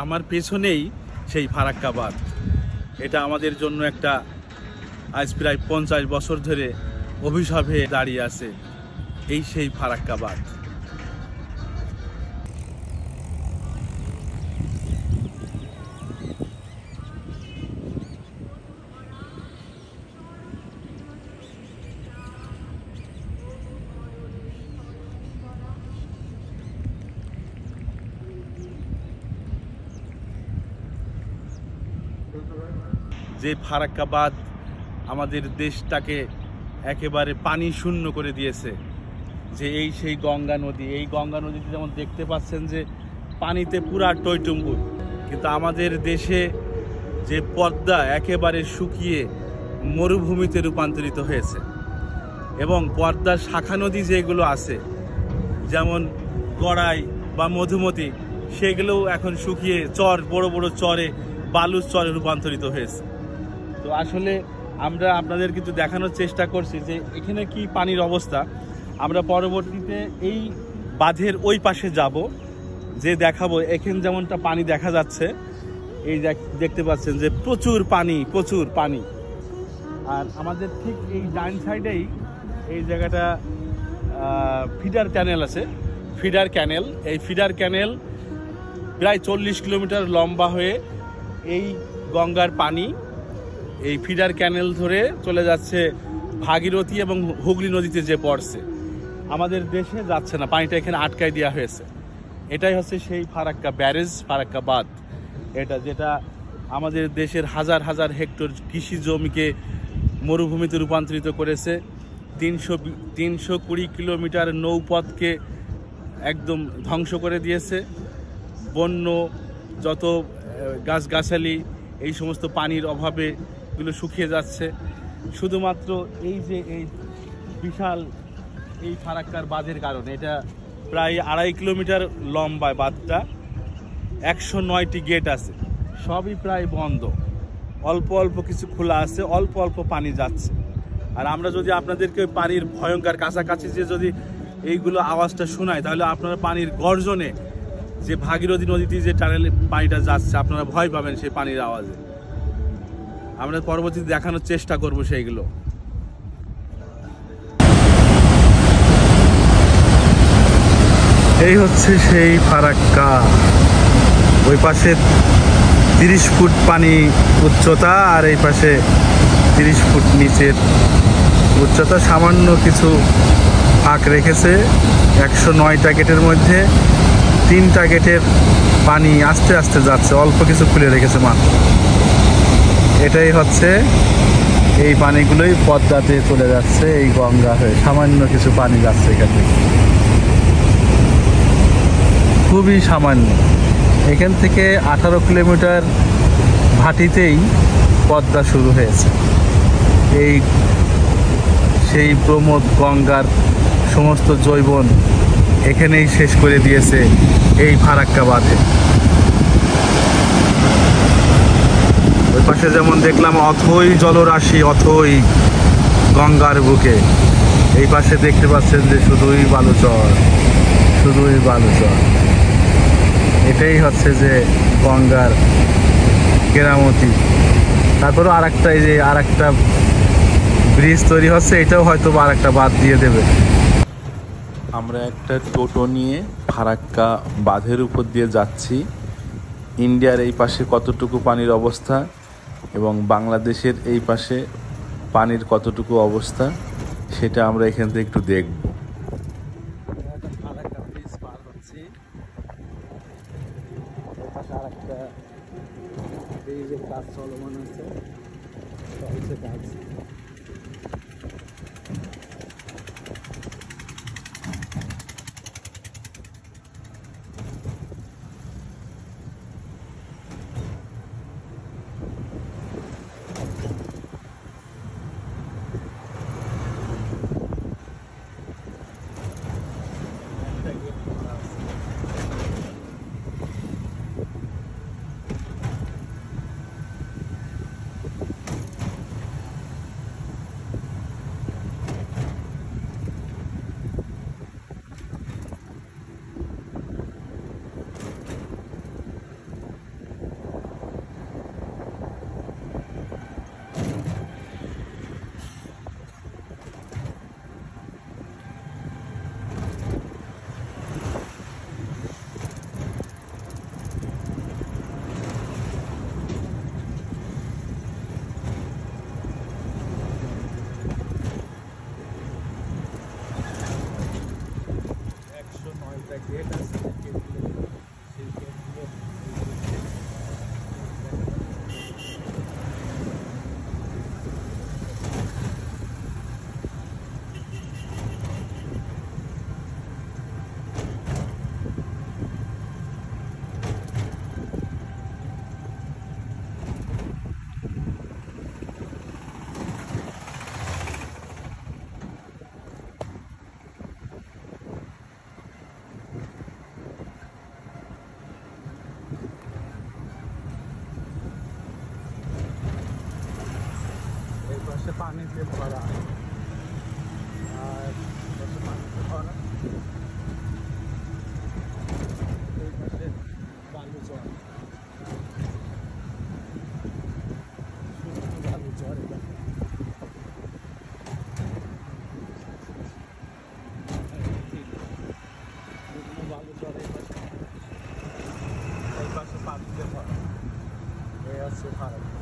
আমার পেছনেই সেই ফারাক্কা বাঁধ। এটা আমাদের জন্য একটা আজ প্রায় 50 বছর ধরে অভিশাপে দাঁড়িয়ে আছে এই সেই ফারাক্কা বাঁধ। যে ফারাক্কা বাঁধ আমাদের দেশটাকে একেবারে পানি শূন্য করে দিয়েছে, যে এই সেই গঙ্গা নদী। এই গঙ্গা নদীতে যেমন দেখতে পাচ্ছেন যে পানিতে পুরা টইটুম্বুর, কিন্তু আমাদের দেশে যে পদ্মা একেবারে শুকিয়ে মরুভূমিতে রূপান্তরিত হয়েছে, এবং পদ্মার শাখা নদী যেগুলো আছে যেমন গড়াই বা মধুমতি, সেগুলোও এখন শুকিয়ে চর, বড় বড় চরে, বালুর চরে রূপান্তরিত হয়েছে। তো আসলে আমরা আপনাদের কিন্তু দেখানোর চেষ্টা করছি যে এখানে কি পানির অবস্থা। আমরা পরবর্তীতে এই বাঁধের ওই পাশে যাব, যে দেখাবো এখানে যেমনটা পানি দেখা যাচ্ছে, এই দেখতে পাচ্ছেন যে প্রচুর পানি, প্রচুর পানি। আর আমাদের ঠিক এই ডাইন সাইডেই এই জায়গাটা ফিডার ক্যানেল আছে, ফিডার ক্যানেল। এই ফিডার ক্যানেল প্রায় 40 কিলোমিটার লম্বা হয়ে এই গঙ্গার পানি এই ফিডার ক্যানেল ধরে চলে যাচ্ছে ভাগীরথী এবং হুগলি নদীতে যে পড়ছে। আমাদের দেশে যাচ্ছে না, পানিটা এখানে আটকায় দেওয়া হয়েছে। এটাই হচ্ছে সেই ফারাক্কা ব্যারেজ, ফারাক্কা বাঁধ। এটা যেটা আমাদের দেশের হাজার হাজার হেক্টর কৃষি জমিকে মরুভূমিতে রূপান্তরিত করেছে। 320 কিলোমিটার নৌপথকে একদম ধ্বংস করে দিয়েছে। বন্য যত গাছগাছালি এই সমস্ত পানির অভাবে এগুলো শুকিয়ে যাচ্ছে। শুধুমাত্র এই যে এই বিশাল এই ফারাক্কার বাঁধের কারণে। এটা প্রায় 2.5 কিলোমিটার লম্বা বাঁধটা, 109টি গেট আছে, সবই প্রায় বন্ধ। অল্প অল্প কিছু খোলা আছে, অল্প অল্প পানি যাচ্ছে। আর আমরা যদি আপনাদেরকে পানির ভয়ঙ্কর কাছাকাছি যে যদি এইগুলো আওয়াজটা শোনাই, তাহলে আপনারা পানির গর্জনে যে ভাগীরথী নদীতে যে টানেলে পানিটা যাচ্ছে, আপনারা ভয় পাবেন সেই পানির আওয়াজে। আমরা পরবর্তীতে দেখানোর চেষ্টা করব সেইগুলো। এই হচ্ছে সেই ফারাক্কা। ওই পাশে 30 ফুট পানি উচ্চতা, আর এই পাশে 30 ফুট নিচের উচ্চতা। সামান্য কিছু ফাঁক রেখেছে। 109টা গেটের মধ্যে 3টা গেটের পানি আস্তে আস্তে যাচ্ছে, অল্প কিছু খুলে রেখেছে মাত্র। এটাই হচ্ছে এই পানিগুলোই পদ্মাতে চলে যাচ্ছে, এই গঙ্গা হয়ে সামান্য কিছু পানি যাচ্ছে এখান থেকে, খুবই সামান্য। এখান থেকে 18 কিলোমিটার ভাটিতেই পদ্মা শুরু হয়েছে। এই সেই প্রমোদ গঙ্গার সমস্ত জৈবন এখানেই শেষ করে দিয়েছে এই ফারাক্কা বাঁধে। ওই পাশে যেমন দেখলাম অথই জলরাশি, অথই গঙ্গার বুকে। এই পাশে দেখতে পাচ্ছেন যে শুধুই বালুচর, শুধুই বালুচর। এটাই হচ্ছে যে গঙ্গার কেরামতি। তারপরে আরেকটা, এই যে আরেকটা ব্রিজ তৈরি হচ্ছে, এটাও হয়তো আরেকটা বাঁধ দিয়ে দেবে। আমরা একটা টোটো নিয়ে ফারাক্কা বাঁধের উপর দিয়ে যাচ্ছি। ইন্ডিয়ার এই পাশে কতটুকু পানির অবস্থা এবং বাংলাদেশের এই পাশে পানির কতটুকু অবস্থা, সেটা আমরা এখান থেকে একটু দেখব। কাজ চলমান আছে, চলছে কাজ। পানিতে ভরা, আর পাশে পানিতে ভরা, এই পাশে বালু চর, শুকনো বালু চর এটা। শুকনো বালু চর এই পাশে পানিতে ভরা, এই হচ্ছে ফারাক্কা।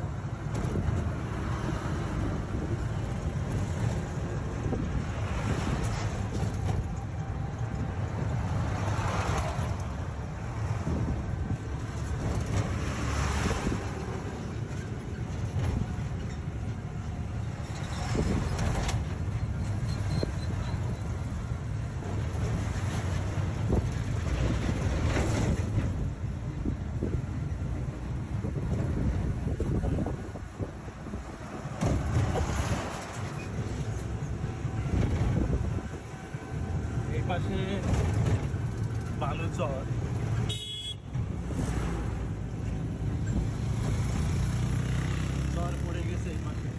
এই পাশে বালু চর, চর পড়ে গেছে এই পাশে,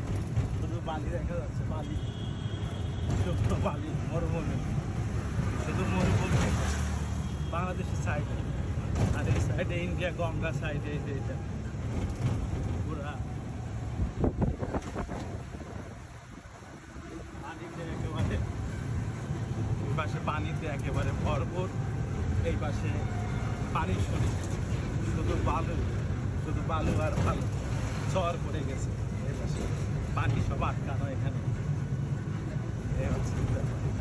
শুধু বালি দেখা যাচ্ছে, বালি, শুকনো বালি, মরুভূমি, শুধু মরুভূমি বাংলাদেশের সাইডে। আর এই সাইডে ইন্ডিয়া গঙ্গা সাইডে, এই যে এটা পুরা পানিতে একেবারে, এই পাশে পানিতে একেবারে ভরপুর, এই পাশে পানি শুনি, শুধু বালু, শুধু বালু আর বালু, চর পড়ে গেছে এই পাশে, পানি সব আটকানো এখানে, এই হচ্ছে ব্যাপার।